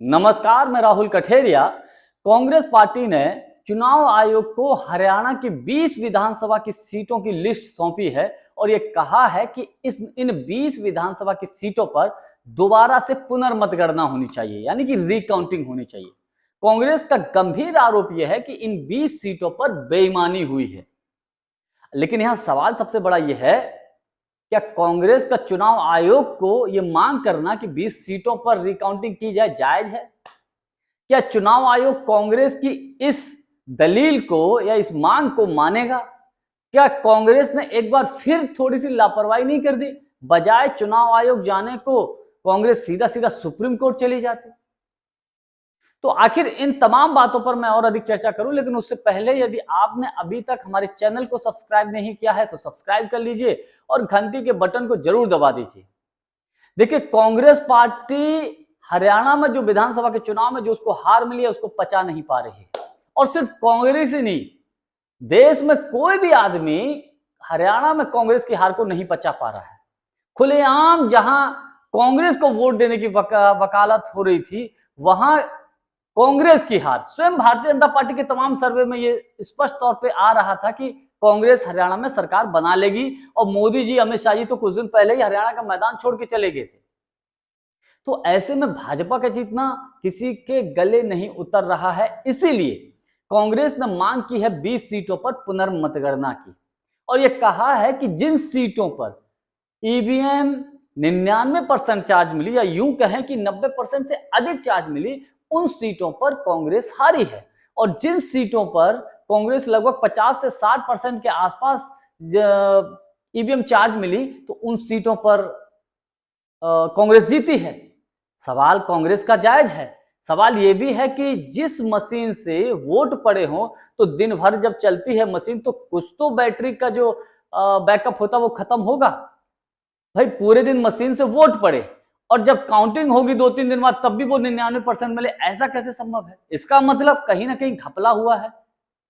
नमस्कार, मैं राहुल कठेरिया। कांग्रेस पार्टी ने चुनाव आयोग को हरियाणा की 20 विधानसभा की सीटों की लिस्ट सौंपी है और ये कहा है कि इन 20 विधानसभा की सीटों पर दोबारा से पुनर्मतगणना होनी चाहिए, यानी कि रिकाउंटिंग होनी चाहिए। कांग्रेस का गंभीर आरोप यह है कि इन 20 सीटों पर बेईमानी हुई है। लेकिन यहां सवाल सबसे बड़ा यह है, क्या कांग्रेस का चुनाव आयोग को यह मांग करना कि 20 सीटों पर रिकाउंटिंग की जाए जायज है? क्या चुनाव आयोग कांग्रेस की इस दलील को या इस मांग को मानेगा? क्या कांग्रेस ने एक बार फिर थोड़ी सी लापरवाही नहीं कर दी? बजाय चुनाव आयोग जाने को कांग्रेस सीधा सीधा सुप्रीम कोर्ट चली जाती। तो आखिर इन तमाम बातों पर मैं और अधिक चर्चा करूं, लेकिन उससे पहले यदि आपने अभी तक हमारे चैनल को सब्सक्राइब नहीं किया है तो सब्सक्राइब कर लीजिए और घंटी के बटन को जरूर दबा दीजिए। देखिए, कांग्रेस पार्टी हरियाणा में जो विधानसभा के चुनाव में जो उसको हार मिली है उसको पचा नहीं पा रही है। और सिर्फ कांग्रेस ही नहीं, देश में कोई भी आदमी हरियाणा में कांग्रेस की हार को नहीं पचा पा रहा है। खुलेआम जहां कांग्रेस को वोट देने की वकालत हो रही थी, वहां कांग्रेस की हार, स्वयं भारतीय जनता पार्टी के तमाम सर्वे में ये स्पष्ट तौर पे आ रहा था कि कांग्रेस हरियाणा में सरकार बना लेगी। और मोदी जी, अमित शाह जी तो कुछ दिन पहले ही हरियाणा का मैदान छोड़ के चले गए थे। तो ऐसे में भाजपा का जीतना किसी के गले नहीं उतर रहा है। इसीलिए कांग्रेस ने मांग की है 20 सीटों पर पुनर्मतगणना की और यह कहा है कि जिन सीटों पर ईवीएम 99% चार्ज मिली, या यूं कहें कि 90% से अधिक चार्ज मिली, उन सीटों पर कांग्रेस हारी है। और जिन सीटों पर कांग्रेस लगभग 50 से 60% के आसपास ईवीएम चार्ज मिली, तो उन सीटों पर कांग्रेस जीती है। सवाल कांग्रेस का जायज है। सवाल यह भी है कि जिस मशीन से वोट पड़े हो, तो दिन भर जब चलती है मशीन तो कुछ तो बैटरी का जो बैकअप होता है वो खत्म होगा। भाई, पूरे दिन मशीन से वोट पड़े और जब काउंटिंग होगी 2-3 दिन बाद तब भी वो 99% मिले, ऐसा कैसे संभव है? इसका मतलब कहीं ना कहीं घपला हुआ है,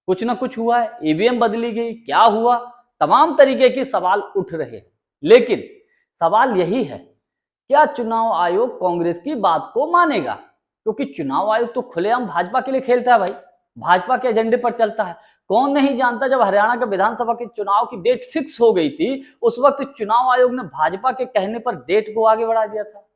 कुछ ना कुछ हुआ है, ईवीएम बदली गई, क्या हुआ? तमाम तरीके के सवाल उठ रहे हैं। लेकिन सवाल यही है, क्या चुनाव आयोग कांग्रेस की बात को मानेगा? क्योंकि चुनाव आयोग तो खुलेआम भाजपा के लिए खेलता है भाई, भाजपा के एजेंडे पर चलता है। कौन नहीं जानता, जब हरियाणा के विधानसभा के चुनाव की डेट फिक्स हो गई थी, उस वक्त चुनाव आयोग ने भाजपा के कहने पर डेट को आगे बढ़ा दिया था।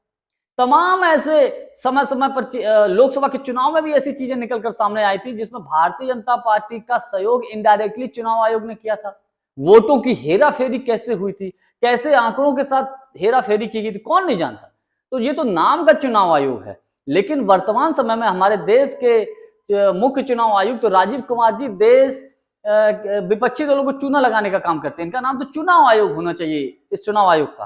तमाम ऐसे समय समय पर लोकसभा के चुनाव में भी ऐसी चीजें निकलकर सामने आई थी जिसमें भारतीय जनता पार्टी का सहयोग इनडायरेक्टली चुनाव आयोग ने किया था। वोटों की हेराफेरी कैसे हुई थी, कैसे आंकड़ों के साथ हेराफेरी की गई थी, कौन नहीं जानता। तो ये तो नाम का चुनाव आयोग है, लेकिन वर्तमान समय में हमारे देश के मुख्य चुनाव आयुक्त तो राजीव कुमार जी देश विपक्षी दलों को चूना लगाने का काम करते हैं। इनका नाम तो चुनाव आयोग होना चाहिए, इस चुनाव आयोग का।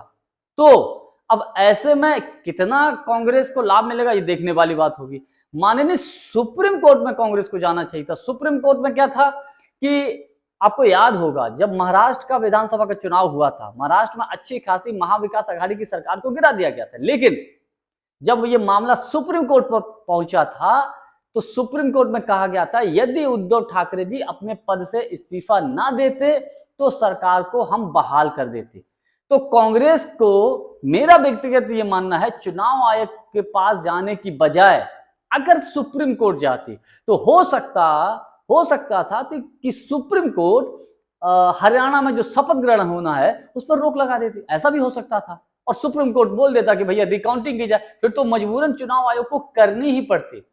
तो अब ऐसे में कितना कांग्रेस को लाभ मिलेगा, ये देखने वाली बात होगी। माननीय सुप्रीम कोर्ट में कांग्रेस को जाना चाहिए था। सुप्रीम कोर्ट में क्या था कि आपको याद होगा, जब महाराष्ट्र का विधानसभा का चुनाव हुआ था, महाराष्ट्र में अच्छी खासी महाविकास आघाड़ी की सरकार को गिरा दिया गया था। लेकिन जब ये मामला सुप्रीम कोर्ट पर पहुंचा था, तो सुप्रीम कोर्ट में कहा गया था, यदि उद्धव ठाकरे जी अपने पद से इस्तीफा ना देते तो सरकार को हम बहाल कर देते। तो कांग्रेस को, मेरा व्यक्तिगत ये मानना है, चुनाव आयोग के पास जाने की बजाय अगर सुप्रीम कोर्ट जाती तो हो सकता था कि सुप्रीम कोर्ट हरियाणा में जो शपथ ग्रहण होना है उस पर रोक लगा देती। ऐसा भी हो सकता था और सुप्रीम कोर्ट बोल देता कि भैया रिकाउंटिंग की जाए, फिर तो मजबूरन चुनाव आयोग को करनी ही पड़ती।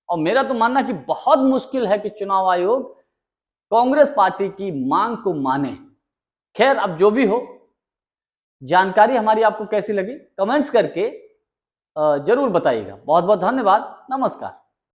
और मेरा तो मानना कि बहुत मुश्किल है कि चुनाव आयोग कांग्रेस पार्टी की मांग को माने। खैर, अब जो भी हो, जानकारी हमारी आपको कैसी लगी कमेंट्स करके जरूर बताइएगा। बहुत बहुत धन्यवाद। नमस्कार।